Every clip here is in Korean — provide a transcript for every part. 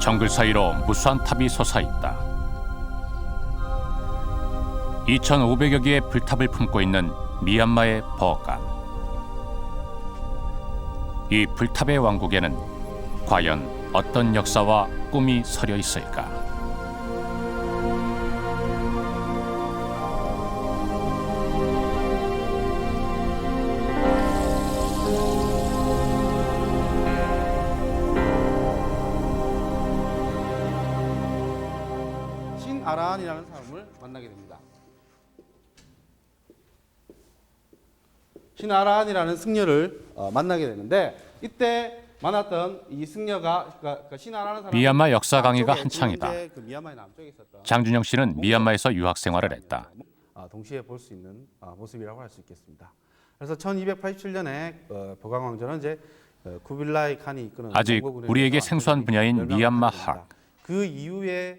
정글 사이로 무수한 탑이 솟아있다. 2,500여 개의 불탑을 품고 있는 미얀마의 버간. 이 불탑의 왕국에는 과연 어떤 역사와 꿈이 서려 있을까? 신아란이라는 사람을 만나게 됩니다. 신아란이라는 승려를 만나게 되는데 이때 만났던 이 승려가 신아란은 미얀마 역사 강의가 한창이다. 그 미얀마의 남쪽에 있었던 장준영 씨는 미얀마에서 유학 생활을 했다. 동시에 볼 수 있는 모습이라고 할 수 있겠습니다. 그래서 1287년에 버강 왕조는 이제 쿠빌라이 칸이 이끄는 아직 우리에게 생소한 분야인 미얀마 학. 그 이후에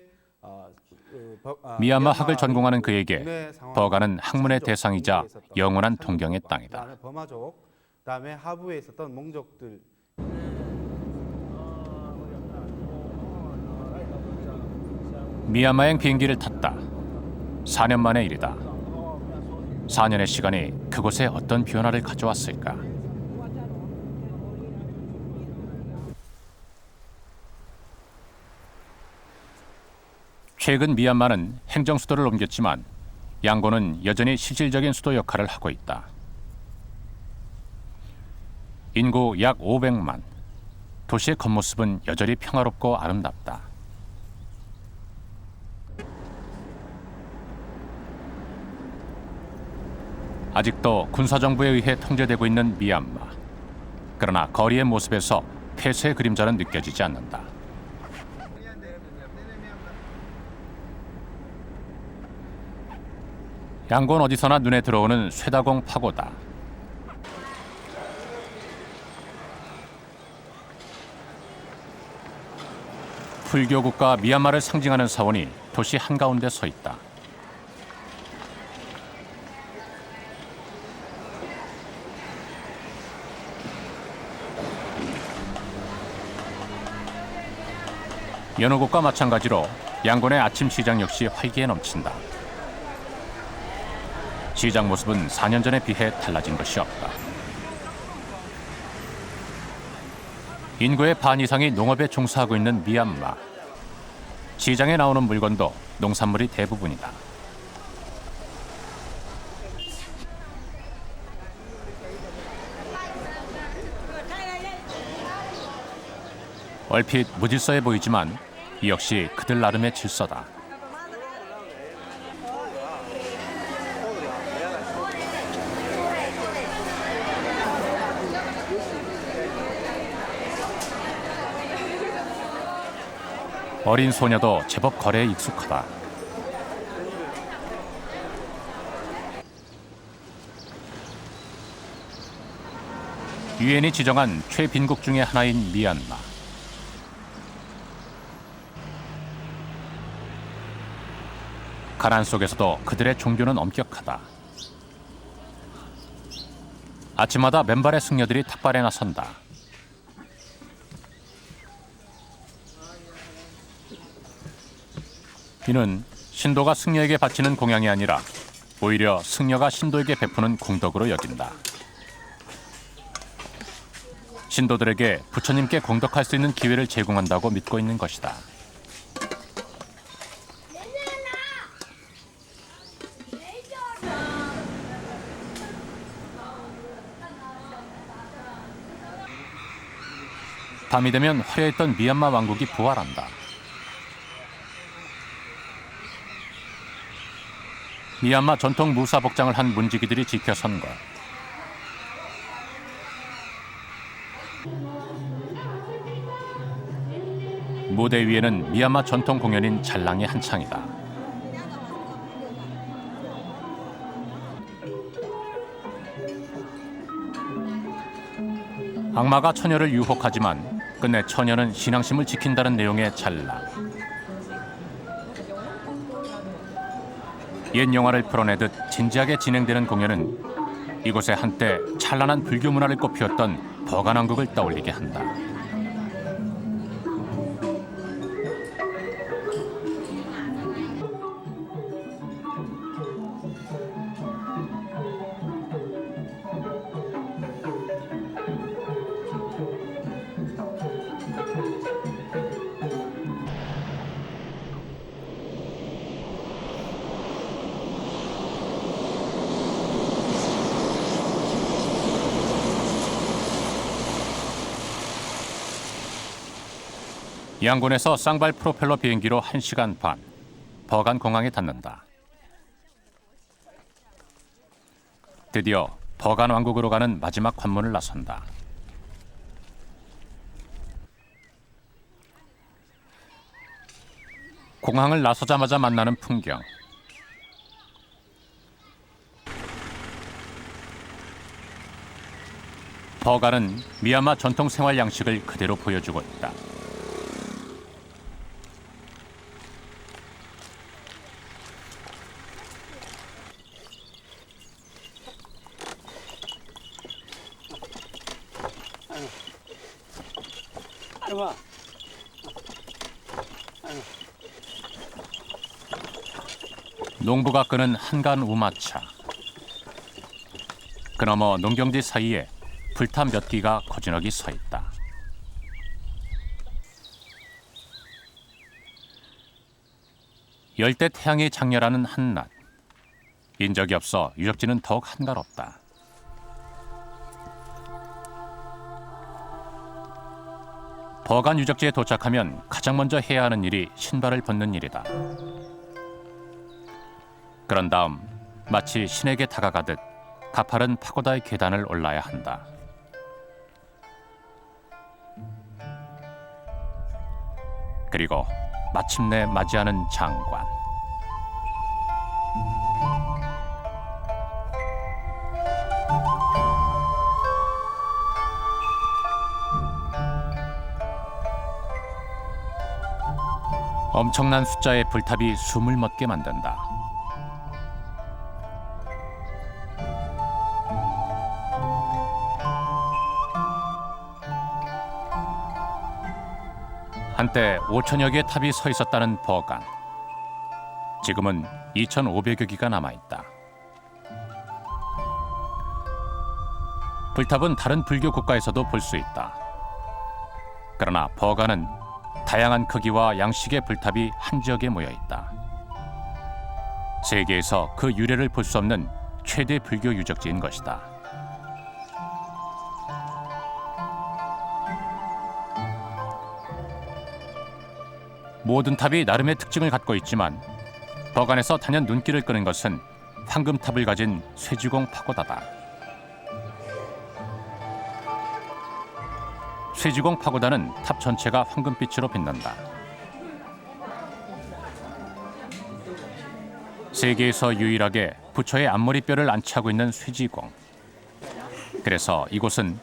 미얀마 학을 전공하는 그에게 버간은 학문의 대상이자 영원한 동경의 땅이다. 그다음에 버마족, 그다음에 하부에 있었던 몽족들. 미얀마행 비행기를 탔다. 4년 만의 일이다. 4년의 시간이 그곳에 어떤 변화를 가져왔을까? 최근 미얀마는 행정 수도를 옮겼지만 양곤은 여전히 실질적인 수도 역할을 하고 있다. 인구 약 500만. 도시의 겉모습은 여전히 평화롭고 아름답다. 아직도 군사정부에 의해 통제되고 있는 미얀마. 그러나 거리의 모습에서 폐쇄의 그림자는 느껴지지 않는다. 양곤 어디서나 눈에 들어오는 쇠다공 파고다. 불교 국가 미얀마를 상징하는 사원이 도시 한가운데 서 있다. 여느 곳과 마찬가지로 양곤의 아침 시장 역시 활기에 넘친다. 시장 모습은 4년 전에 비해 달라진 것이 없다. 인구의 반 이상이 농업에 종사하고 있는 미얀마. 시장에 나오는 물건도 농산물이 대부분이다. 얼핏 무질서해 보이지만 이 역시 그들 나름의 질서다. 어린 소녀도 제법 거래에 익숙하다. 유엔이 지정한 최빈국 중의 하나인 미얀마. 가난 속에서도 그들의 종교는 엄격하다. 아침마다 맨발의 승려들이 탁발에 나선다. 이는 신도가 승려에게 바치는 공양이 아니라 오히려 승려가 신도에게 베푸는 공덕으로 여긴다. 신도들에게 부처님께 공덕할 수 있는 기회를 제공한다고 믿고 있는 것이다. 밤이 되면 화려했던 미얀마 왕국이 부활한다. 미얀마 전통 무사 복장을 한 문지기들이 지켜선 것. 무대 위에는 미얀마 전통 공연인 잘랑이 한창이다. 악마가 처녀를 유혹하지만 끝내 처녀는 신앙심을 지킨다는 내용의 잘랑. 옛 영화를 풀어내듯 진지하게 진행되는 공연은 이곳에 한때 찬란한 불교 문화를 꽃피웠던 버간 왕국을 떠올리게 한다. 양곤에서 쌍발 프로펠러 비행기로 1시간 반, 버간 공항에 닿는다. 드디어 버간 왕국으로 가는 마지막 관문을 나선다. 공항을 나서자마자 만나는 풍경. 버간은 미얀마 전통 생활 양식을 그대로 보여주고 있다. 농부가 끄는 한간 우마차. 그너머 농경지 사이에 불타 몇 기가 고즈넉이 서 있다. 열대 태양이 장렬하는 한낮. 인적이 없어 유적지는 더욱 한가롭다. 버간 유적지에 도착하면 가장 먼저 해야 하는 일이 신발을 벗는 일이다. 그런 다음 마치 신에게 다가가듯 가파른 파고다의 계단을 올라야 한다. 그리고 마침내 맞이하는 장관. 엄청난 숫자의 불탑이 숨을 멎게 만든다. 한때 5천여 개의 탑이 서 있었다는 버간. 지금은 2,500여 개가 남아있다. 불탑은 다른 불교 국가에서도 볼 수 있다. 그러나 버간은 다양한 크기와 양식의 불탑이 한 지역에 모여 있다. 세계에서 그 유래를 볼 수 없는 최대 불교 유적지인 것이다. 모든 탑이 나름의 특징을 갖고 있지만 버간에서 단연 눈길을 끄는 것은 황금탑을 가진 쇠지공 파고다다. 쇠지공 파고다는 탑 전체가 황금빛으로 빛난다. 세계에서 유일하게 부처의 앞머리뼈를 안치하고 있는 쇠지공. 그래서 이곳은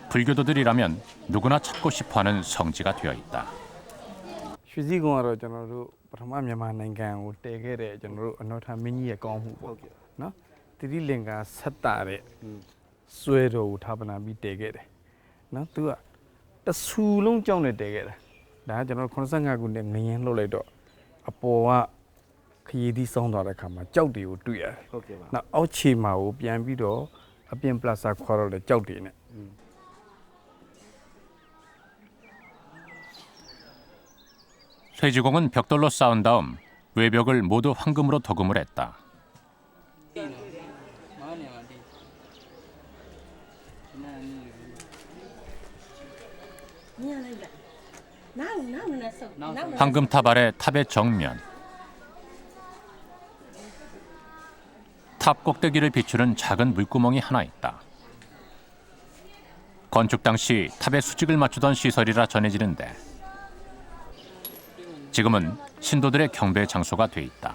불교도들이라면 누구나 찾고 싶어하는 성지가 되어 있다. ရွှေစည်းကုံကတော့ကျွန်တော်တို့ပထမမြန်မာနိုင်ငံကိုတည်ခဲ့တဲ့ကျွန်တော်တို့အနောထမင်းကြီးရဲ့ကောင်းမှုပေါ့နော်တိတိလင်္ကာဆက်တာတဲ့စွဲတော်ကိုထားပနာပြီးတည်ခဲ့တယ်နော်သူကတဆူလုံးကြောင်းနဲ့တည်ခဲ့တာဒါကကျွန်တော်85ခုနဲ့ငရင်လှုပ်လိုက်တော့အပေါ်ကခရီးသီးဆောင်းသွားတဲ့ခါမှာကြောက်တွေကိုတွေ့ရတယ်ဟုတ်ကဲ့ပါနောက်အောက်ခြေမှာကိုပြန်ပြီးတော့အပြင်ပလတ်စာခေါ်တော့တဲ့ကြောက်တွေနဲ့ 쇠지공은 벽돌로 쌓은 다음 외벽을 모두 황금으로 도금을 했다. 황금탑 아래 탑의 정면. 탑 꼭대기를 비추는 작은 물구멍이 하나 있다. 건축 당시 탑의 수직을 맞추던 시설이라 전해지는데 지금은 신도들의 경배 장소가 돼 있다.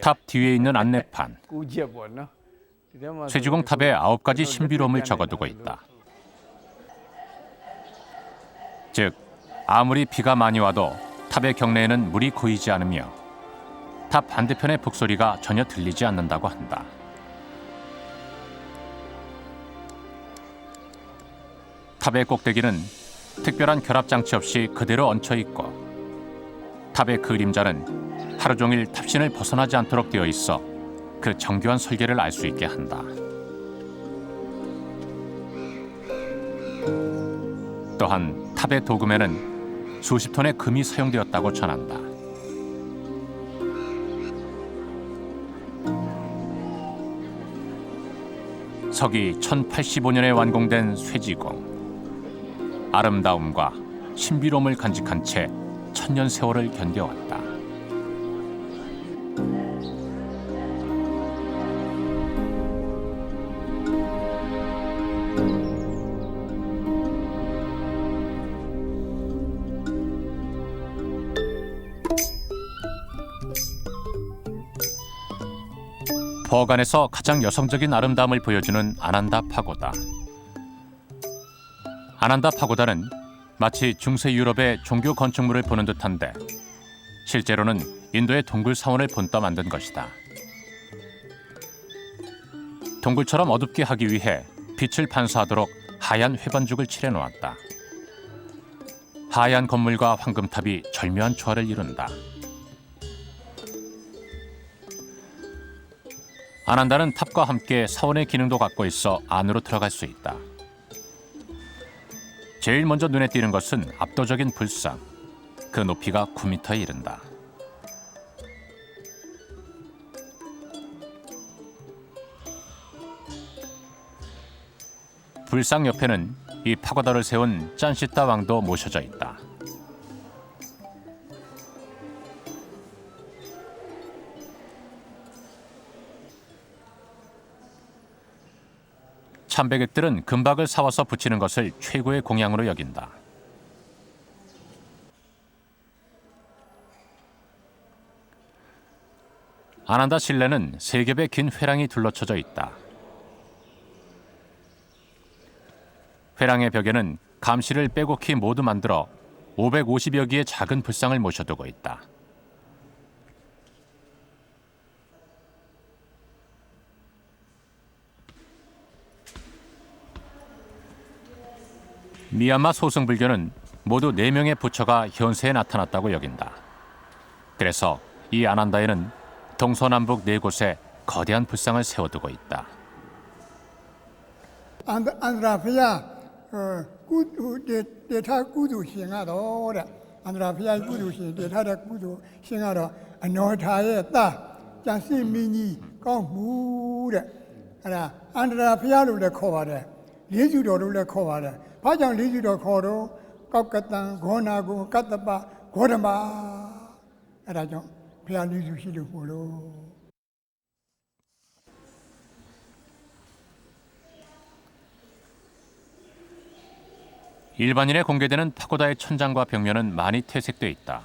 탑 뒤에 있는 안내판. 쇠지공 탑에 9가지 신비로움을 적어두고 있다. 즉 아무리 비가 많이 와도 탑의 경내에는 물이 고이지 않으며 탑 반대편의 북소리가 전혀 들리지 않는다고 한다. 탑의 꼭대기는 특별한 결합장치 없이 그대로 얹혀 있고 탑의 그림자는 하루 종일 탑신을 벗어나지 않도록 되어 있어 그 정교한 설계를 알 수 있게 한다. 또한 탑의 도금에는 수십 톤의 금이 사용되었다고 전한다. 서기 1085년에 완공된 쇠지공. 아름다움과 신비로움을 간직한 채 천년 세월을 견뎌왔다. 버간에서 가장 여성적인 아름다움을 보여주는 아난다 파고다. 아난다 파고다는 마치 중세 유럽의 종교 건축물을 보는 듯한데 실제로는 인도의 동굴 사원을 본떠 만든 것이다. 동굴처럼 어둡게 하기 위해 빛을 반사하도록 하얀 회반죽을 칠해 놓았다. 하얀 건물과 황금탑이 절묘한 조화를 이룬다. 아난다는 탑과 함께 사원의 기능도 갖고 있어 안으로 들어갈 수 있다. 제일 먼저 눈에 띄는 것은 압도적인 불상. 그 높이가 9m에 이른다. 불상 옆에는 이 파고다를 세운 짠시타 왕도 모셔져 있다. 참배객들은 금박을 사와서 붙이는 것을 최고의 공양으로 여긴다. 아난다 실내는 세 겹의 긴 회랑이 둘러쳐져 있다. 회랑의 벽에는 감시를 빼곡히 모두 만들어 550여 개의 작은 불상을 모셔두고 있다. 미얀마 소승불교는 모두 4명의 부처가 현세에 나타났다고 여긴다. 그래서 이 아난다에는 동서남북 4곳에 거대한 불상을 세워두고 있다. 안드라피아 대타 구두 싱하도래 안드라피아 구두 싱 대타의 구두 싱하도 안노타의 따 장시 미니 강무래 알아 안드라피아로래 코바래 레주로래 코바래 바장 레주로 코로 깝깝단 고나고 까따바 고르마 알아죠 피아 레주시를 보러 일반인에 공개되는 파고다의 천장과 벽면은 많이 퇴색돼 있다.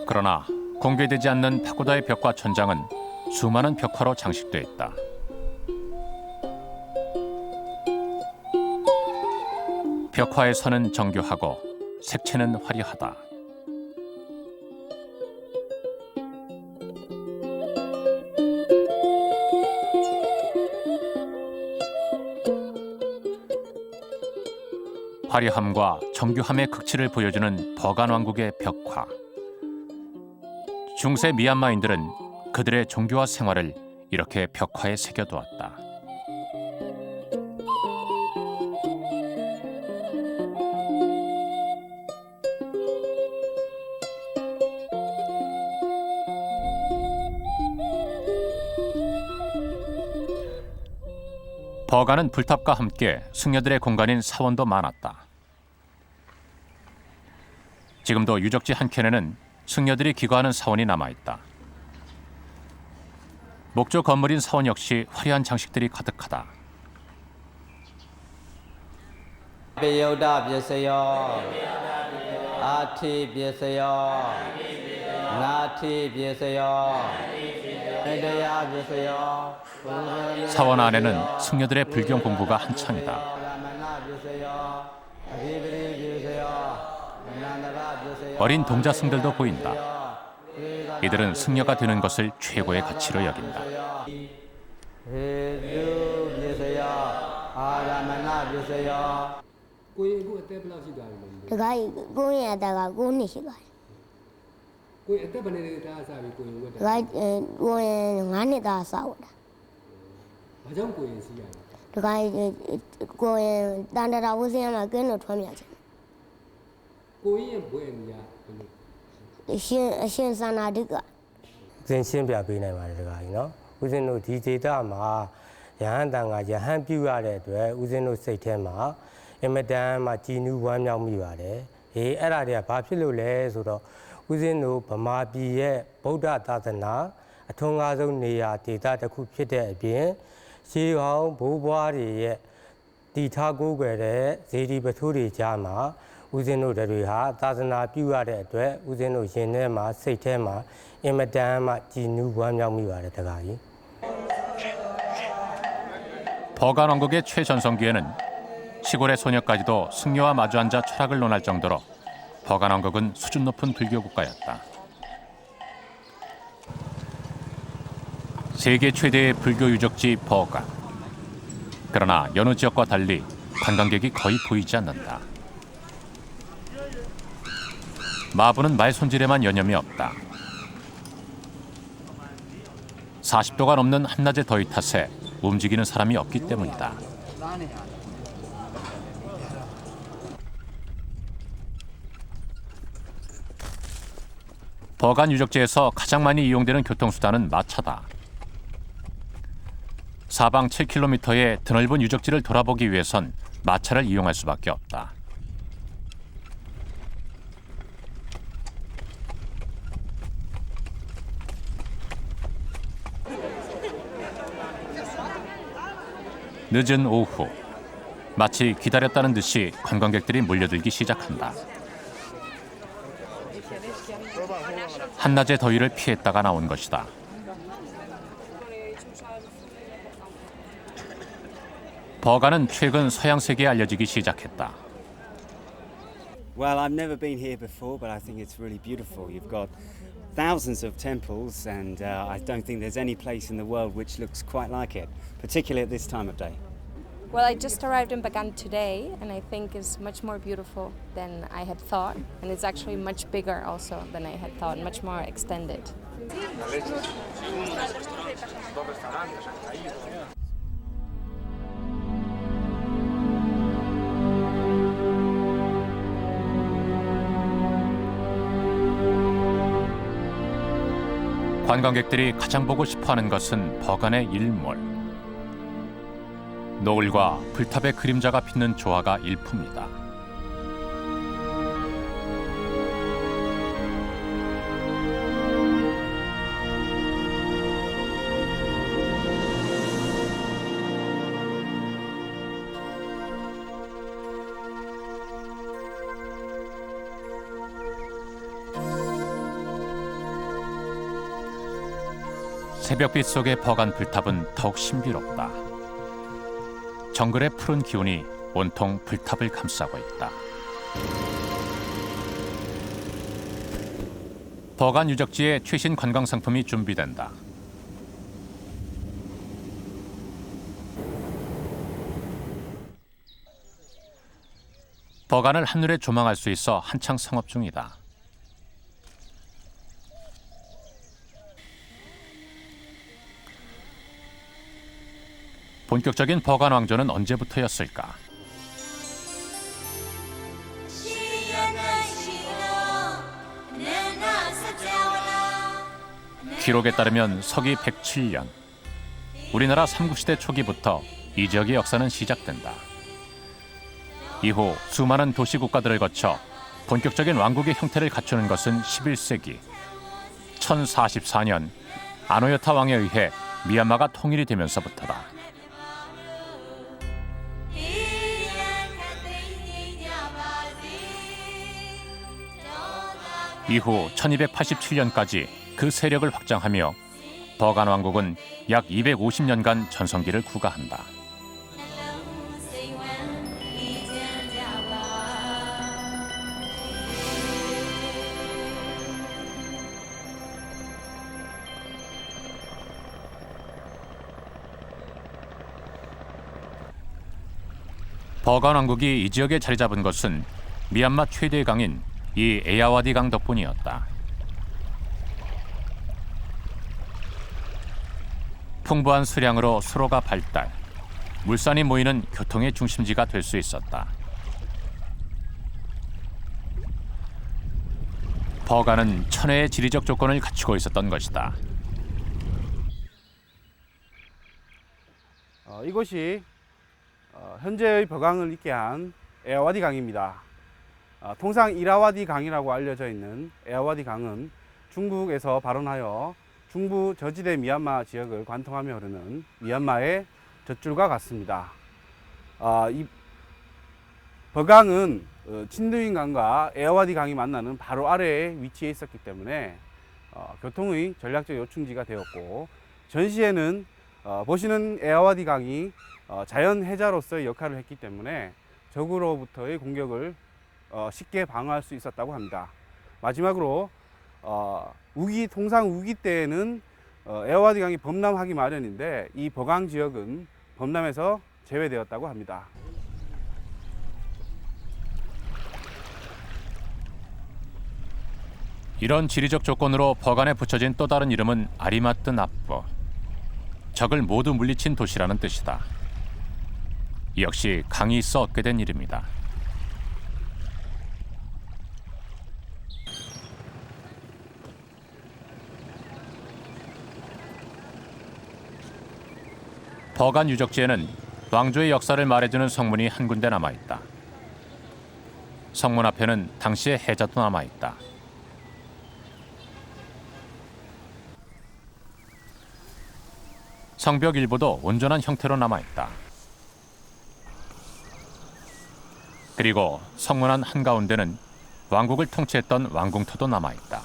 그러나 공개되지 않는 파고다의 벽과 천장은 수많은 벽화로 장식돼 있다. 벽화의 선은 정교하고 색채는 화려하다. 화려함과 정교함의 극치를 보여주는 버간 왕국의 벽화. 중세 미얀마인들은 그들의 종교와 생활을 이렇게 벽화에 새겨두었다. 버간은 불탑과 함께 승려들의 공간인 사원도 많았다. 지금도 유적지 한 켠에는 승려들이 기거하는 사원이 남아있다. 목조 건물인 사원 역시 화려한 장식들이 가득하다. 베요다 비세요 아티 비세요 나티 비세요 에데야 비세요 사원 안에는 승려들의 불경 공부가 한창이다. 어린 동자승들도 보인다. 이들은 승려가 되는 것을 최고의 가치로 여긴다.တခါကြီးကိုင်းရတာက9နှစ်ရှိပါ ကိုယ်အသက်ဘယ်နဲ့ဒါအစားပြီးကိုယ်ဝတ်တာ ဒါကကိုရင်9နှစ်သားစောက်တာ ဘာကြောင့်ကိုယ်ရင်စီးရလဲ ဒါကကိုရင်တန်တရာဝစင်းမှာကင်းလို့ထွန်းမြချင် ကိုယ်ရင်ဘွယ်နေရဘယ်လို အရှင်စန္နာဒိက သင်ရှင်းပြပေးနိုင်ပါတယ်တကားကြီးနော်ဦးဇင်းတို့ဒီဒေတာမှာယဟန်တန်ကယဟန်ပြုရတဲ့အတွက်ဦးဇင်းတို့စိတ်ထဲမှာအင်မတန်မှကြည်နူးဝမ်းမြောက်မိပါတယ်ဟေးအဲ့ဒါတွေကဘာဖြစ်လို့လဲဆိုတော့ဦးဇင်းတို့ဗမာပြည်ရဲ့ဗုဒ္ဓသာသနာအထွန်းကားဆုံးနေရာဒေတာတစ်ခုဖြစ်တဲ့အပြင်ရှေးဟောင်းဘိုးဘွားတွေရဲ့တည်ထားကိုးကွယ်တဲ့ဇေဒီပထိုးတွေကြားမှာဦးဇင်းတို့တွေဟာသာသနာပြုရတဲ့အတွက်ဦးဇင်းတို့ရင်ထဲမှာစိတ်ထဲမှာအင်မတန်မှကြည်နူးဝမ်းမြောက်မိပါတယ်တကားကြီး 버간왕국의 최전성기에는 시골의 소녀까지도 승려와 마주 앉아 철학을 논할 정도로 버간왕국은 수준 높은 불교 국가였다. 세계 최대의 불교 유적지 버간. 그러나 여느 지역과 달리 관광객이 거의 보이지 않는다. 마부는 말 손질에만 여념이 없다. 40도가 넘는 한낮의 더위 탓에 움직이는 사람이 없기 때문이다. 버간 유적지에서 가장 많이 이용되는 교통수단은 마차다. 사방 7km의 드넓은 유적지를 돌아보기 위해선 마차를 이용할 수밖에 없다. 늦은 오후, 마치 기다렸다는 듯이 관광객들이 몰려들기 시작한다. 한낮의 더위를 피했다가 나온 것이다. 버간은 최근 서양 세계에 알려지기 시작했다. Well, I've never been here before, but I think it's really beautiful. You've got thousands of temples, and I don't think there's any place in the world which looks quite like it, particularly at this time of day. Well, I just arrived in Bagan today, and I think it's much more beautiful than I had thought, and it's actually much bigger also than I had thought, much more extended. 관광객들이 가장 보고 싶어하는 것은 버간의 일몰. 노을과 불탑의 그림자가 빛는 조화가 일품이다. 새벽빛 속의 버간 불탑은 더욱 신비롭다. 정글의 푸른 기운이 온통 불탑을 감싸고 있다. 버간 유적지에 최신 관광 상품이 준비된다. 버간을 한눈에 조망할 수 있어 한창 성업 중이다. 본격적인 버간 왕조는 언제부터였을까? 기록에 따르면 서기 107년, 우리나라 삼국시대 초기부터 이 지역의 역사는 시작된다. 이후 수많은 도시 국가들을 거쳐 본격적인 왕국의 형태를 갖추는 것은 11세기. 1044년 아노요타 왕에 의해 미얀마가 통일이 되면서부터다. 이후 1287년까지 그 세력을 확장하며 버간 왕국은 약 250년간 전성기를 구가한다. 버간 왕국이 이 지역에 자리 잡은 것은 미얀마 최대의 강인 이 에야와디 강 덕분이었다. 풍부한 수량으로 수로가 발달, 물산이 모이는 교통의 중심지가 될 수 있었다. 버가는 천혜의 지리적 조건을 갖추고 있었던 것이다. 이곳이 현재의 버강을 있게 한 에아와디 강입니다. 통상 이라와디 강이라고 알려져 있는 에아와디 강은 중국에서 발원하여 중부 저지대 미얀마 지역을 관통하며 흐르는 미얀마의 젖줄과 같습니다. 이 버강은 친두인 강과 에아와디 강이 만나는 바로 아래에 위치해 있었기 때문에 교통의 전략적 요충지가 되었고, 전시에는 보시는 에아와디 강이 자연 해자로서의 역할을 했기 때문에 적으로부터의 공격을 쉽게 방어할 수 있었다고 합니다. 마지막으로 통상 우기 때에는 에아와디 강이 범람하기 마련인데 이 버강 지역은 범람에서 제외되었다고 합니다. 이런 지리적 조건으로 버간에 붙여진 또 다른 이름은 아리마뜨 납부. 적을 모두 물리친 도시라는 뜻이다. 역시 강이 있어 얻게 된 이름이다. 버간 유적지에는 왕조의 역사를 말해주는 성문이 한 군데 남아있다. 성문 앞에는 당시의 해자도 남아있다. 성벽 일부도 온전한 형태로 남아있다. 그리고 성문 안 한가운데는 왕국을 통치했던 왕궁터도 남아있다.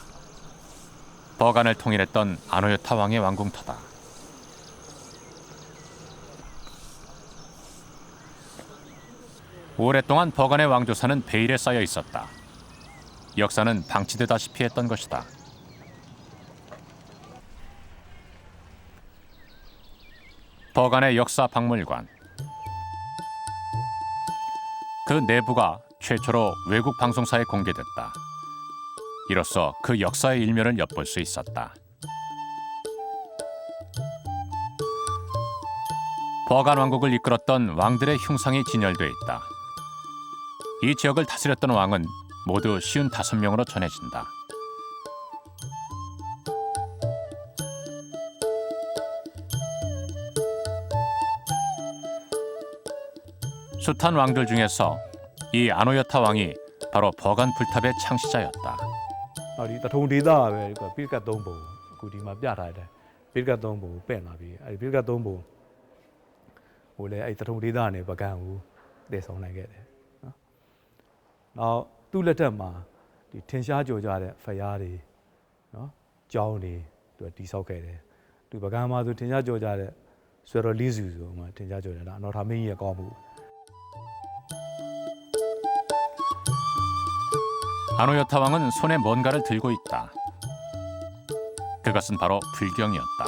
버간을 통일했던 아노요타 왕의 왕궁터다. 오랫동안 버간의 왕조사는 베일에 쌓여 있었다. 역사는 방치되다시피 했던 것이다. 버간의 역사 박물관. 그 내부가 최초로 외국 방송사에 공개됐다. 이로써 그 역사의 일면을 엿볼 수 있었다. 버간 왕국을 이끌었던 왕들의 흉상이 진열돼 있다. 이 지역을 다스렸던 왕은 모두 55명으로 전해진다. 숱한 왕들 중에서 이 아노요타 왕이 바로 버간 불탑의 창시자였다. 이 대통ဒေသ ပဲ빌가 3ပုံအခုဒီမှာပြထားတယ်빌가 3ပုံပဲ့လာပြီ빌가 3ပုံဟိုလေ대통ဒေသ နဲ့ပကံကိုတည်ဆောင်နိုင်ခဲ့တယ်နော်နောက်သူ့လက်ထက်မှာဒီထင်ရှားကြော်ကြတဲ့ဖယားတွေနော်ကျောင်းတွေသူတည်ဆောက်ခဲ့တယ်သူပကံမှာဆိုထင်ရှားကြော်ကြတဲ့ဆွေတော်လေးစုဆိုမှထင်ရှားကြော်တယ်နော်အနော်ထာမင်းကြီးရဲ့ကောင်းမှု아노요타 왕은 손에 뭔가를 들고 있다. 그것은 바로 불경이었다.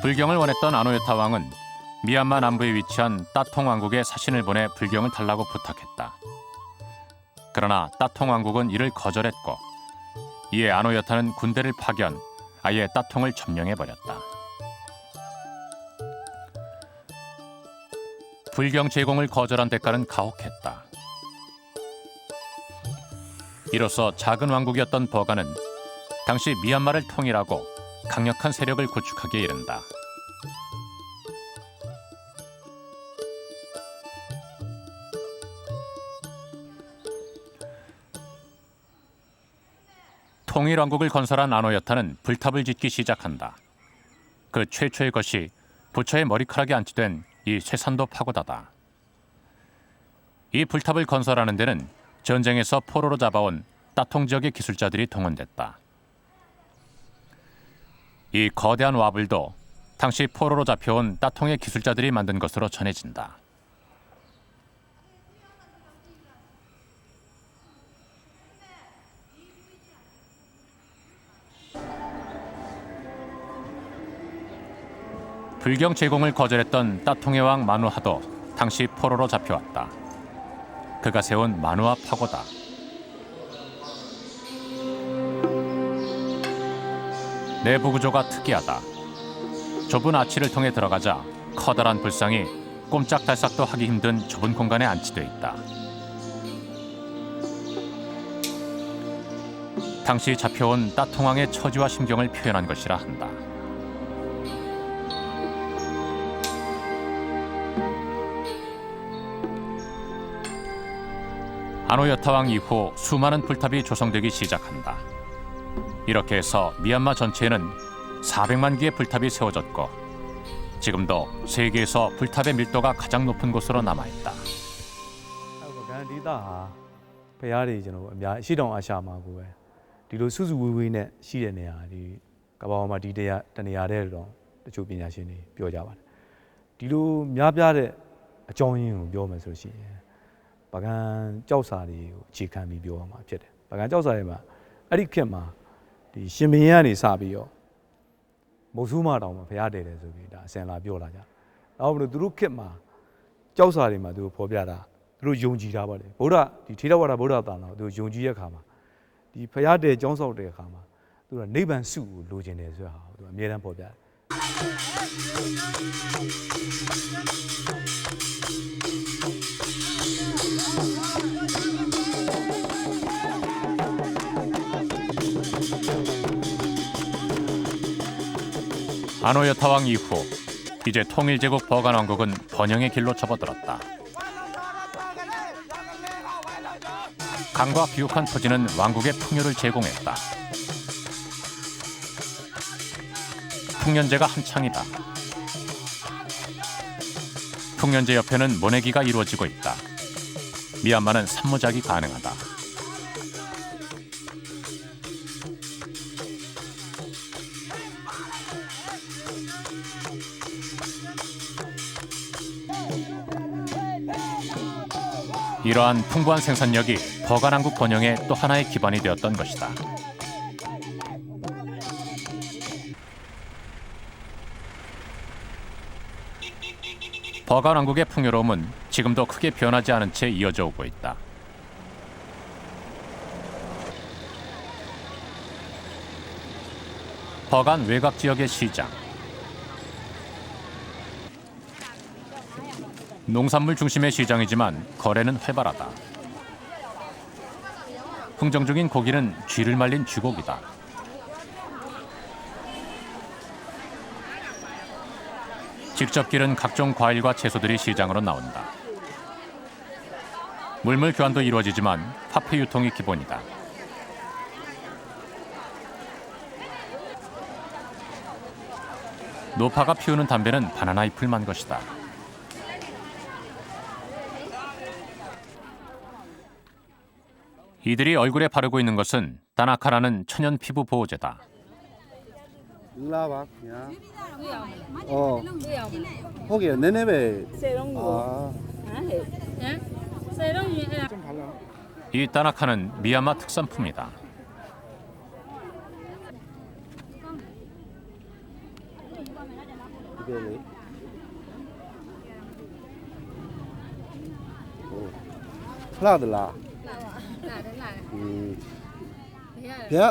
불경을 원했던 아노요타 왕은 미얀마 남부에 위치한 따통 왕국에 사신을 보내 불경을 달라고 부탁했다. 그러나 따통 왕국은 이를 거절했고, 이에 아노요타는 군대를 파견, 아예 따통을 점령해버렸다. 불경 제공을 거절한 대가는 가혹했다. 이로써 작은 왕국이었던 버간은 당시 미얀마를 통일하고 강력한 세력을 구축하기에 이른다. 통일왕국을 건설한 아노요타는 불탑을 짓기 시작한다. 그 최초의 것이 부처의 머리카락에 안치된 이 쇠산도 파고다다. 이 불탑을 건설하는 데는 전쟁에서 포로로 잡아온 따통 지역의 기술자들이 동원됐다. 이 거대한 와불도 당시 포로로 잡혀온 따통의 기술자들이 만든 것으로 전해진다. 불경 제공을 거절했던 따통의 왕 마누하도 당시 포로로 잡혀왔다. 그가 세운 마누아 파고다. 내부 구조가 특이하다. 좁은 아치를 통해 들어가자 커다란 불상이 꼼짝달싹도 하기 힘든 좁은 공간에 안치돼 있다. 당시 잡혀온 따통왕의 처지와 심경을 표현한 것이라 한다. 아노여타왕 이후 수많은 불탑이 조성되기 시작한다. 이렇게 해서 미얀마 전체에는 400만 개의 불탑이 세워졌고 지금도 세계에서 불탑의 밀도가 가장 높은 곳으로 남아있다. 간디다 배야리 저는 시동 아샤마고 디로 수수위위네 시레네야 디 가바마 디데야တနေရာတဲ့တော့ တချို့ ပညာရှင်တွေ ပြောကြပါတယ် ဒီလိုများပြားတဲ့အကြောင်းရင်းကိုပြောမယ်ဆိုလို့ရှိရင်ပကံကြောက်စာတွေကိုအခြေခံပြီးပြောရမှာဖြစ်တယ်ပကံကြောက်စာတွေမှာအဲ့ဒီခေတ်မှာဒီရှင်ဘုရင်ကနေစပြီးတော့မုတ်ဆိုးမတောင်မှာဘုရားတည်တယ်ဆိုပြီးဒါအစင်လာပြောလာကြနောက်ပြီးတော့သူတို့ခေတ်မှာကြောက်စာတွေမှာသူတို့ဖော်ပြတာသူတို့ယုံကြည်တာပါလေဗုဒ္ဓဒီထေရဝါဒဗုဒ္ဓသာနာကိုသူယုံကြည်တဲ့အခါမှာဒီဘုရားတည်ကျောင်းဆောက်တဲ့အခါမှာသူကနိဗ္ဗာန်စုကိုလိုချင်တယ်ဆိုတာဟာသူအမြဲတမ်းဖော်ပြတယ် 아노여타왕 이후 이제 통일제국 버간왕국은 번영의 길로 접어들었다. 강과 비옥한 토지는 왕국의 풍요를 제공했다. 풍년제가 한창이다. 풍년제 옆에는 모내기가 이루어지고 있다. 미얀마는 산모작이 가능하다. 이러한 풍부한 생산력이 버간왕국 번영의 또 하나의 기반이 되었던 것이다. 버간왕국의 풍요로움은 지금도 크게 변하지 않은 채 이어져 오고 있다. 버간 외곽 지역의 시장. 농산물 중심의 시장이지만 거래는 활발하다. 흥정 중인 고기는 쥐를 말린 쥐고기다. 직접 기른 각종 과일과 채소들이 시장으로 나온다. 물물 교환도 이루어지지만 화폐 유통이 기본이다. 노파가 피우는 담배는 바나나 잎을만 것이다. 이들이 얼굴에 바르고 있는 것은 따나카라는 천연 피부 보호제다. 이 따나카는 미얀마 특산품이다.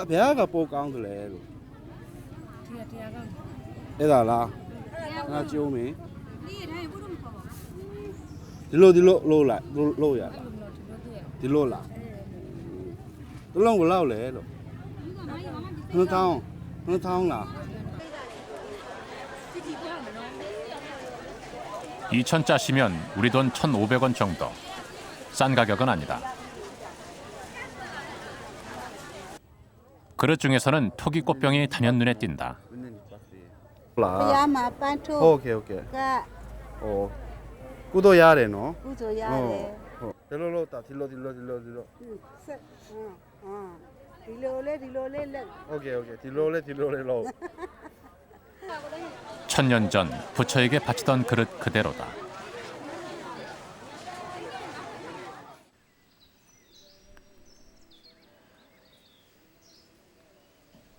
배아가 뽀까운들래. 에다라. 나 지오미. 딜로 로라 로야. 딜로라. 딜롱 올라올래. 너 타옹라. 2,000짜시면 우리 돈 1,500원 정도. 싼 가격은 아니다. 그릇 중에서는 토기 꽃병이 단연 눈에 띈다. 오케이. 구도 야래 너. 딜로로다 딜로. 오케이. 딜로레 로. 1000년 전 부처에게 바치던 그릇 그대로다.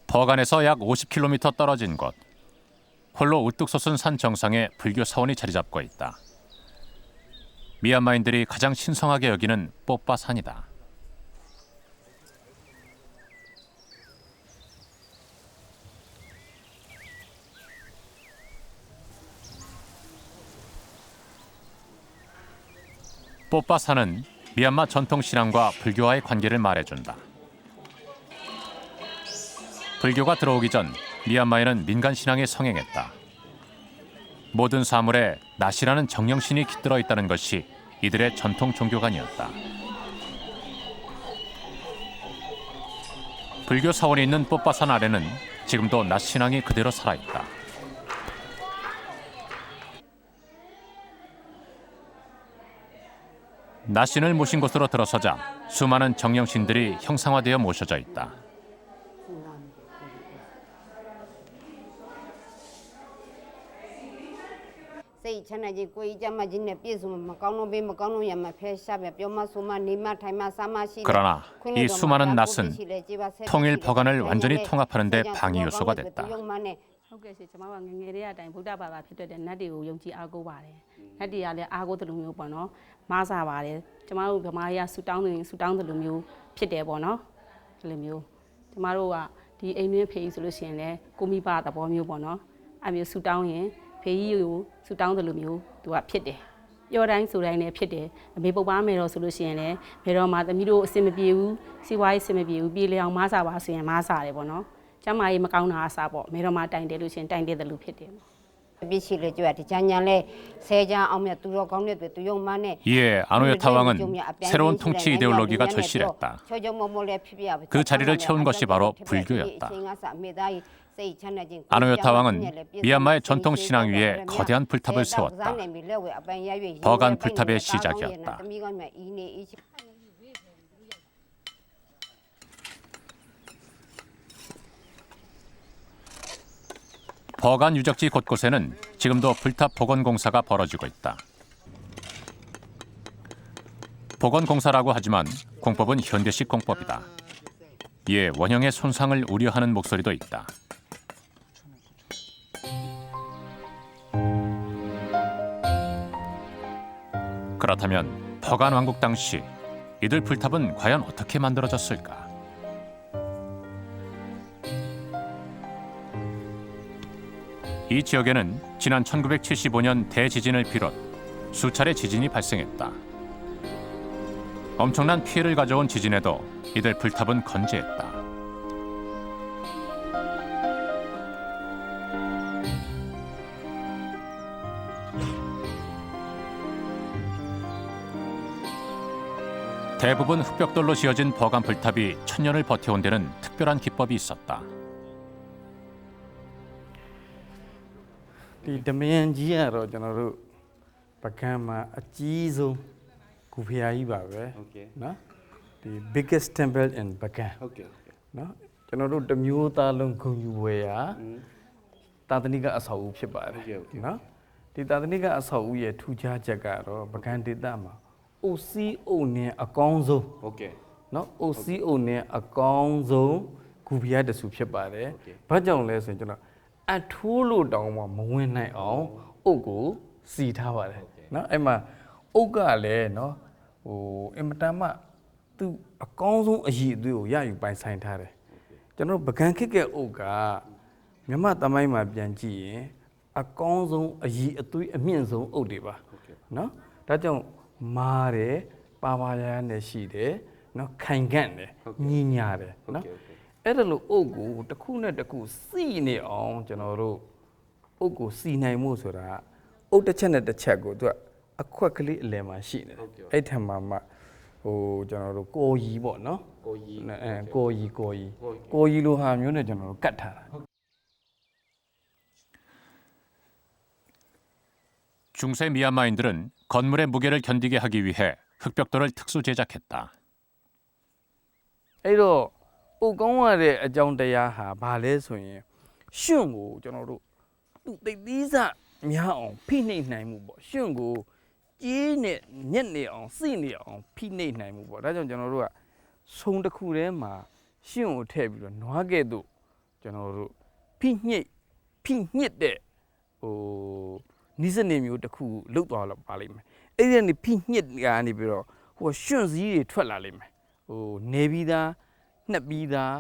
버간에서 약 50km 떨어진 곳. 홀로 우뚝 솟은 산 정상에 불교 사원이 자리 잡고 있다. 미얀마인들이 가장 신성하게 여기는 뽀빠산이다. 뽀빠사는 미얀마 전통 신앙과 불교와의 관계를 말해준다. 불교가 들어오기 전 미얀마에는 민간 신앙이 성행했다. 모든 사물에 나시라는 정령신이 깃들어 있다는 것이 이들의 전통 종교관이었다. 불교 사원이 있는 뽀빠산 아래는 지금도 낫 신앙이 그대로 살아있다. 낫신을 모신 곳으로 들어서자 수많은 정령신들이 형상화되어 모셔져 있다. 그러나 이 수많은 낫은 통일 법안을 완전히 통합하는 데 방해 요소가 됐다. 여랑 소라이네 피데 메보바메로 솔루션에 메로마다 미로 세메비우 시와이 세메비우 빌레앙 마사바 소엔 마사레 보노 자마이 마카우나 아사보 메로마 타인데 루신 타인데들루 피데 이에 아노요타 왕은 새로운 통치 이데올로기가 절실했다. 그 자리를 채운 것이 바로 불교였다. 아노요타 왕은 미얀마의 전통 신앙 위에 거대한 불탑을 세웠다. 버간 불탑의 시작이었다. 버간 유적지 곳곳에는 지금도 불탑 복원 공사가 벌어지고 있다. 복원 공사라고 하지만 공법은 현대식 공법이다. 이에 원형의 손상을 우려하는 목소리도 있다. 그렇다면 버간 왕국 당시 이들 불탑은 과연 어떻게 만들어졌을까? 이 지역에는 지난 1975년 대지진을 비롯 수차례 지진이 발생했다. 엄청난 피해를 가져온 지진에도 이들 불탑은 건재했다. 대부분 흑벽돌로 지어진 버간 불탑이 천년을 버텨온 데는 특별한 기법이 있었다. 이 담연지야로 저는 바카마 아지소 구피아이바베 나 the biggest temple in Bagan 나 저는 담요탈롱 공유웨야 따드니가 아사우ဖြစ်ပါတယ်나 이 따드니가 아사우의 투자자가로 바간 데다마 OCOနဲ့အကောင်းဆုံးเนาะ OCO နဲ့အကောင်းဆုံးဂူဖီယာတဆူဖြစ်ပါတယ်။ဘာကြောင့်လဲဆိုရင်ကျွန်တော်အထိုးလို့တောင်းမှမဝင်နိုင်အောင်အုတ်ကိုစီထားပါတယ်เนาะအဲ့မှာအုတ်ကလည်းเนาะဟိုအင်မတန်မှသူအကောင်းဆုံးအရည်အသွေးကိုရယူပိုင်ဆိုင်ထားတယ်။ကျွန်တော်ပကံခစ်ရဲ့အုတ်ကမြမသမိုင်းမှာပြန်ကြည့်ရင်အကောင်းဆုံးအရည်အသွေးအမြင့်ဆုံးအုတ်တွေပါเนาะဒါကြောင့်မာတယ်ပါပါရရနဲ့ရှိတယ်เนาะခိုင်ခန့်တယ်ညီညာတယ်เนาะအဲ့ဒါလို့အုတ်ကိုတစ်ခုနဲ့တစ်ခုစီနေအောင်ကျွန်တော်တို့အုတ်ကိုစီနိုင်မှုဆိုတာအုတ်တစ်ချက်နဲ့တစ်ချက်ကိုသူကအခွက်ကလေးအလယ်မှာရှိနေတယ်အဲ့ထက်မှဟိုကျွန်တော်တို့ကိုရီပေါ့เนาะကိုရီလိုဟာမျိုးနဲ့ကျွန်တော်တို့ကတ်ထားတာ 중세 미얀마인들은 건물의 무게를 견디게 하기 위해 흑벽돌을 특수 제작했다. အဲ့တော့အုတ်ကောင်းရတဲ့အကြောင်းတရားဟာဘာလဲဆိုရင်ရှင်ကိုကျွန်တော်တို့သူ့သိသီးစများအောင်ဖိနှိပ်နိုင်မှုပေါ့ရှင်ကိုကြီးနဲ့ညက်နေအောင်စိနေအောင်ဖိနှိပ်နိုင်မှုပေါ့ဒါကြောင့်ကျွန်တော်တို့ကဆုံတစ်ခုထဲမှာရှင်ကိုထည့်ပြီးတော့နွားကဲ့သို့ကျွန်တော်တို့ဖိညစ်တဲ့ဟိုနီးစနေမျိုးတစ်ခုလုတ်သွားတော့ပါလိမ့်မယ်အဲ့ဒီကနေဖိညစ်ကနေပြီးတော့ဟိုရှင်စည်းတွေထွက်လာလိမ့်မယ်ဟိုနေပြီးသားနှက်ပြီးသား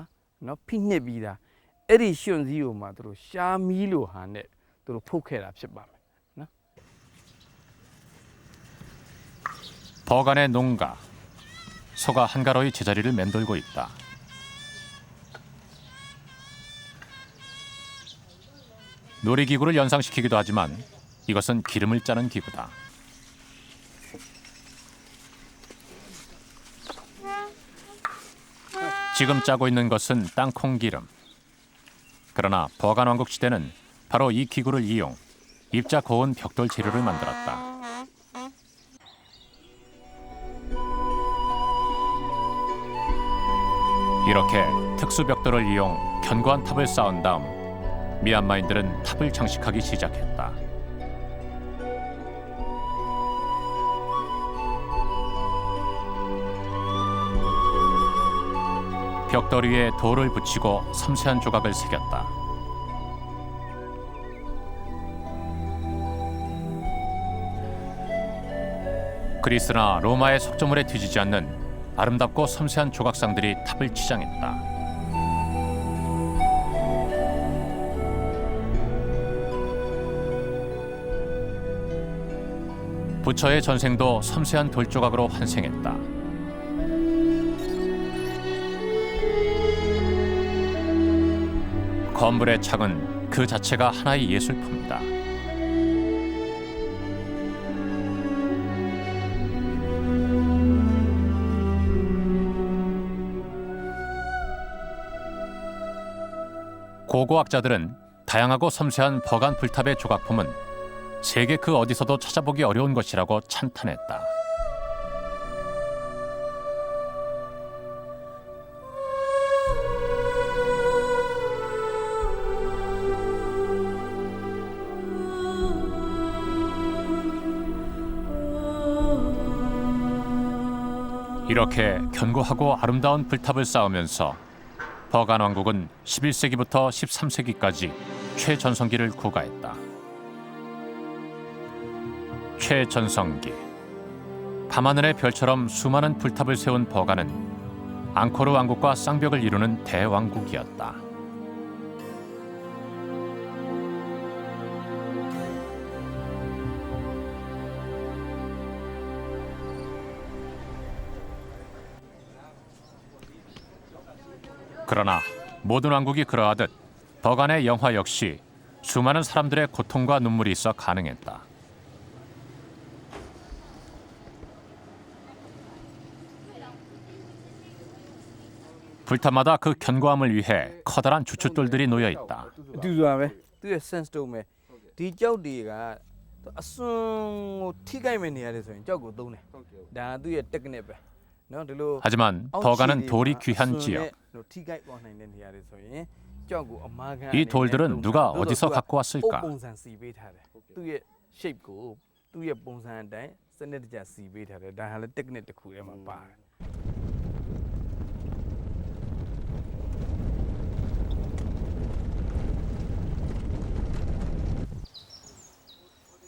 เนาะဖိညစ်ပြီးသားအဲ့ဒီရှင်စည်းကိုမှသူတို့ရှားမီးလိုဟာနဲ့သူတို့ဖုတ်ခဲ့တာဖြစ်ပါမယ်နော် 버간의 농가. 소가 한가로이 제자리를 맴돌고 있다. 놀이기구를 연상시키기도 하지만 이것은 기름을 짜는 기구다. 지금 짜고 있는 것은 땅콩 기름. 그러나 버간 왕국 시대는 바로 이 기구를 이용 입자 고운 벽돌 재료를 만들었다. 이렇게 특수 벽돌을 이용 견고한 탑을 쌓은 다음 미얀마인들은 탑을 장식하기 시작했다. 벽돌 위에 돌을 붙이고 섬세한 조각을 새겼다. 그리스나 로마의 석조물에 뒤지지 않는 아름답고 섬세한 조각상들이 탑을 치장했다. 부처의 전생도 섬세한 돌조각으로 환생했다. 건물의 창은 그 자체가 하나의 예술품이다. 고고학자들은 다양하고 섬세한 버간 불탑의 조각품은 세계 그 어디서도 찾아보기 어려운 것이라고 찬탄했다. 이렇게 견고하고 아름다운 불탑을 쌓으면서 버간 왕국은 11세기부터 13세기까지 최전성기를 구가했다. 최전성기. 밤하늘의 별처럼 수많은 불탑을 세운 버간은 앙코르 왕국과 쌍벽을 이루는 대왕국이었다. 그러나 모든 왕국이 그러하듯 버간의 영화 역시 수많은 사람들의 고통과 눈물이 있어 가능했다. 불탑마다 그 견고함을 위해 커다란 주춧돌들이 놓여 있다. အတူတူပါပဲသူရဲ့ sense တုံးပဲဒီကြောက်တွေကအစွန်းကိုထိခိုက်မဲ့နေရတယ်ဆိုရင်ကြောက်ကိုသုံးတယ်ဒါကသူ့ရဲ့ technique ပဲနော်ဒီလို 하지만 버간은 돌이 귀한 지역. 이 돌들은 누가 어디서 갖고 왔을까?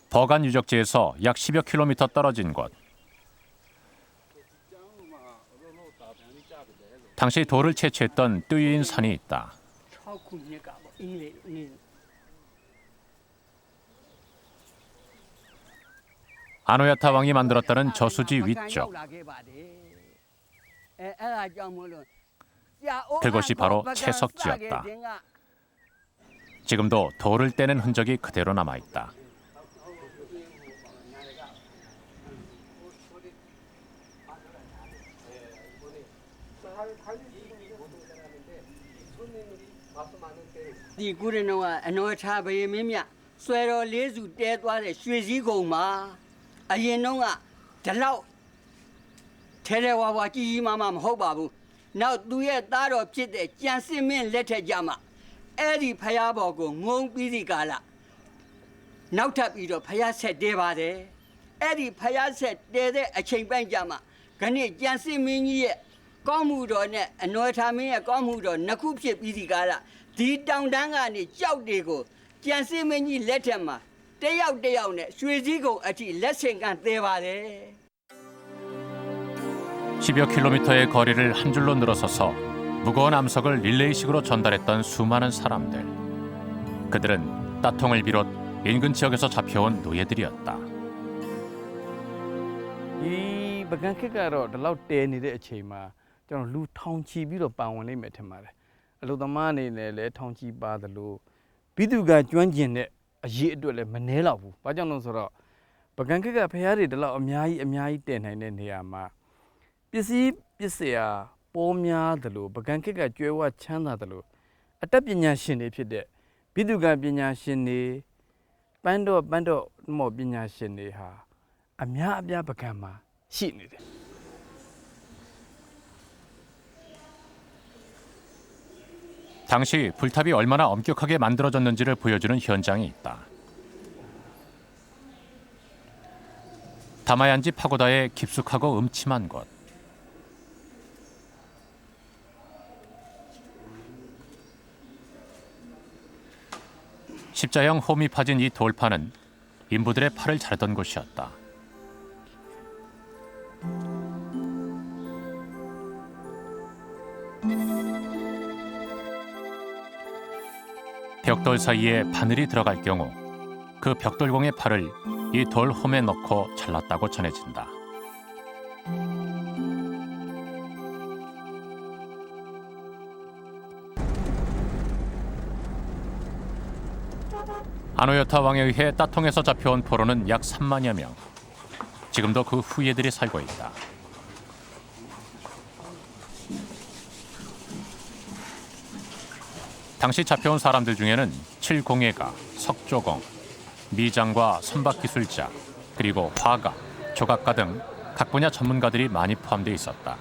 버간 유적지에서 약 10여 킬로미터 떨어진 곳. 당시 돌을 채취했던 뚜이인 산이 있다. 아노야타 왕이 만들었다는 저수지 위쪽. 그곳이 바로 채석지였다. 지금도 돌을 떼는 흔적이 그대로 남아있다. 이 구레노가 노차 베미미야 쇠로 레주 떼도의 쇠지공마 아예노가 달라오 테레와와 지마마 호바부 나 두에 따로 피데 짠스민 레테자마 에디 파야보고 몽비디가라 나우탑이로 파야세 대바데 에디 파야세 대데 아칭반자마 그니 짠스민이의 거무로네 노차민의 거무로 나쿠피 비디가라 디 땅당안에 ጫው데고 짠스민이 레테마 떼야우떼야우네 쇠지고 아치 레생간 대바데 10여 킬로미터의 거리를 한 줄로 늘어서서 무거운 암석을 릴레이식으로 전달했던 수많은 사람들. 그들은 따통을 비롯 인근 지역에서 잡혀온 노예들이었다. 이 ပကံခက်ကတော့ဒီလောက်တဲနေတဲ့အချိန်မှာကျွန်တော်လူထောင်ချီပြီးတော့ပါဝင်နိုင်မယ်ထင်ပါတယ်အလို့သမားအနေနဲ့လည်းထောင်ချီပါသလိုဘိသူကကျွမ်းကျင်တဲ့အရေးအတွက်လည်းမနှဲတော့ဘူးဘာကြောင့်လဲဆိုတော့ပကံခက်ကဖရားတွေဒီလောက်အများကြီးတည်နိုင်တဲ့နေရာမှာပစ္စည်းပစ္စယပေါ်များသလိုပကံခက်ကကျွဲဝချမ်းသာသလိုအတတ်ပညာရှင်တွေဖြစ်တဲ့ဘိသူကပညာရှင်တွေပန်းတော့မော်ပညာရှင်တွေဟာအများအပြားပကံမှာရှိနေတယ် 당시 불탑이 얼마나 엄격하게 만들어졌는지를 보여주는 현장이 있다. 다마얀지 파고다의 깊숙하고 음침한 곳. 십자형 홈이 파진 이 돌판은 인부들의 팔을 자르던 곳이었다. 벽돌 사이에 바늘이 들어갈 경우 그 벽돌공의 팔을 이 돌 홈에 넣고 잘랐다고 전해진다. 아노요타 왕에 의해 따통에서 잡혀온 포로는 약 3만여 명. 지금도 그 후예들이 살고 있다. 당시 잡혀온 사람들 중에는 칠공예가, 석조공, 미장과 선박기술자, 그리고 화가, 조각가 등 각 분야 전문가들이 많이 포함되어 있었다.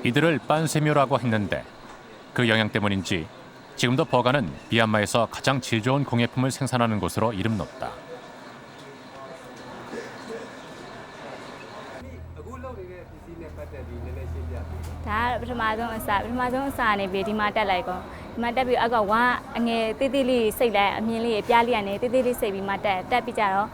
이들을 빤세묘라고 했는데 그 영향 때문인지 지금도 버가는 미얀마에서 가장 질 좋은 공예품을 생산하는 곳으로 이름 높다. 다 프마동 사네 베디마 달라이고 마다비 아가 와 앙에 띠띠리 세이라 아민리 뼈리 안에 띠띠리 세이비 마다 딱 비자로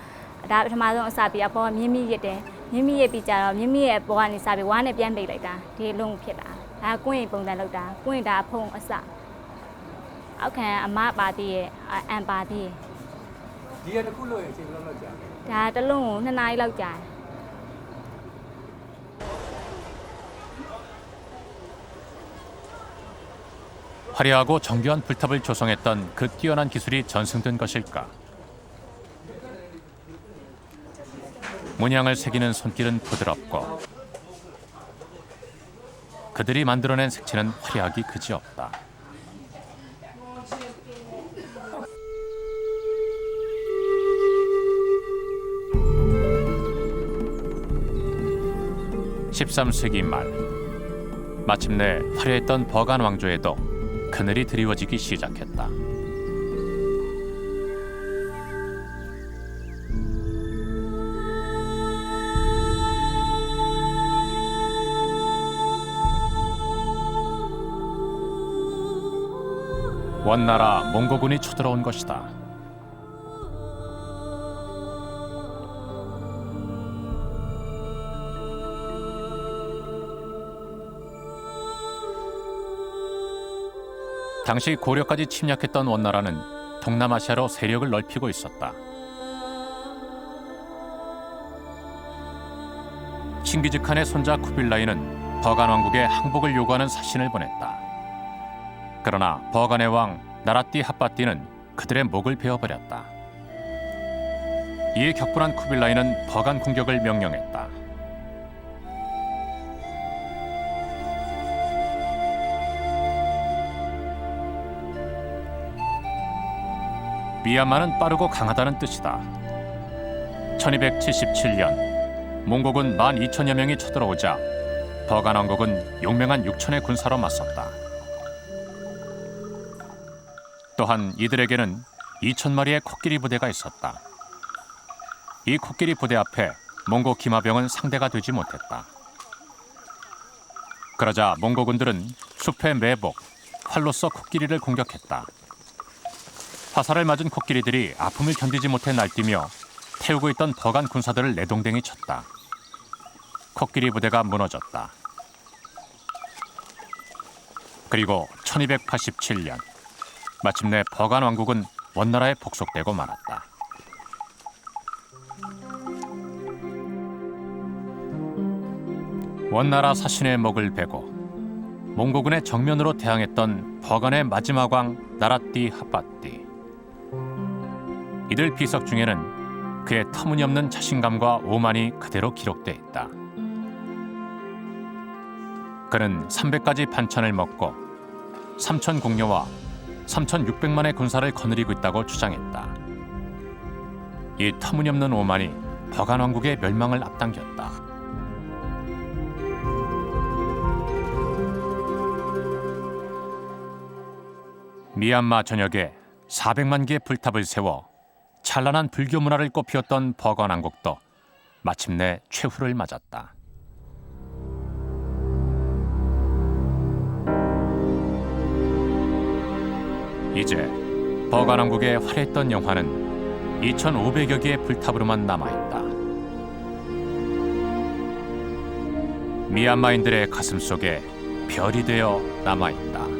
다 프마동 사비 아버 미미 예대 미미 예 비자로 미미 예 보안이 사비 와네 ပြန် ပိတ်လိုက်တာဒီလုံးဖြစ်တာဒါကွင်းပုံစံလောက်တာကွင်းဒါဖုံအစအောက်ခံအမပါသေးရဲ့အန်ပါသေးရဲ့ဒီရတစ်ခုလို့ရင်အချိန်ဘယ်လောက်ကြာဒါတစ်လုံးကို2 နာရီလောက်ကြာ 화려하고 정교한 불탑을 조성했던 그 뛰어난 기술이 전승된 것일까? 문양을 새기는 손길은 부드럽고 그들이 만들어낸 색채는 화려하기 그지없다. (13세기) 말 마침내 화려했던 버간 왕조에도 그늘이 드리워지기 시작했다. 원나라 몽고군이 쳐들어온 것이다. 당시 고려까지 침략했던 원나라는 동남아시아로 세력을 넓히고 있었다. 칭기즈칸의 손자 쿠빌라이는 버간 왕국에 항복을 요구하는 사신을 보냈다. 그러나 버간의 왕 나라띠 핫바띠는 그들의 목을 베어버렸다. 이에 격분한 쿠빌라이는 버간 공격을 명령했다. 미얀마는 빠르고 강하다는 뜻이다. 1277년 몽고군 12,000여 명이 쳐들어오자 버간 왕국은 용맹한 6천의 군사로 맞섰다. 또한 이들에게는 2,000마리의 코끼리 부대가 있었다. 이 코끼리 부대 앞에 몽고 기마병은 상대가 되지 못했다. 그러자 몽고군들은 숲의 매복, 활로써 코끼리를 공격했다. 화살을 맞은 코끼리들이 아픔을 견디지 못해 날뛰며 태우고 있던 버간 군사들을 내동댕이 쳤다. 코끼리 부대가 무너졌다. 그리고 1287년 마침내 버간 왕국은 원나라에 복속되고 말았다. 원나라 사신의 목을 베고 몽고군의 정면으로 대항했던 버간의 마지막 왕 나라띠 핫바띠. 이들 비석 중에는 그의 터무니없는 자신감과 오만이 그대로 기록돼 있다. 그는 300가지 반찬을 먹고 3천 공녀와 3,600만의 군사를 거느리고 있다고 주장했다. 이 터무니없는 오만이 버간 왕국의 멸망을 앞당겼다. 미얀마 전역에 400만 개의 불탑을 세워 찬란한 불교 문화를 꽃피웠던 버간 왕국도 마침내 최후를 맞았다. 이제 버간 왕국의 화려했던 영화는 2,500여 개의 불탑으로만 남아있다. 미얀마인들의 가슴 속에 별이 되어 남아있다.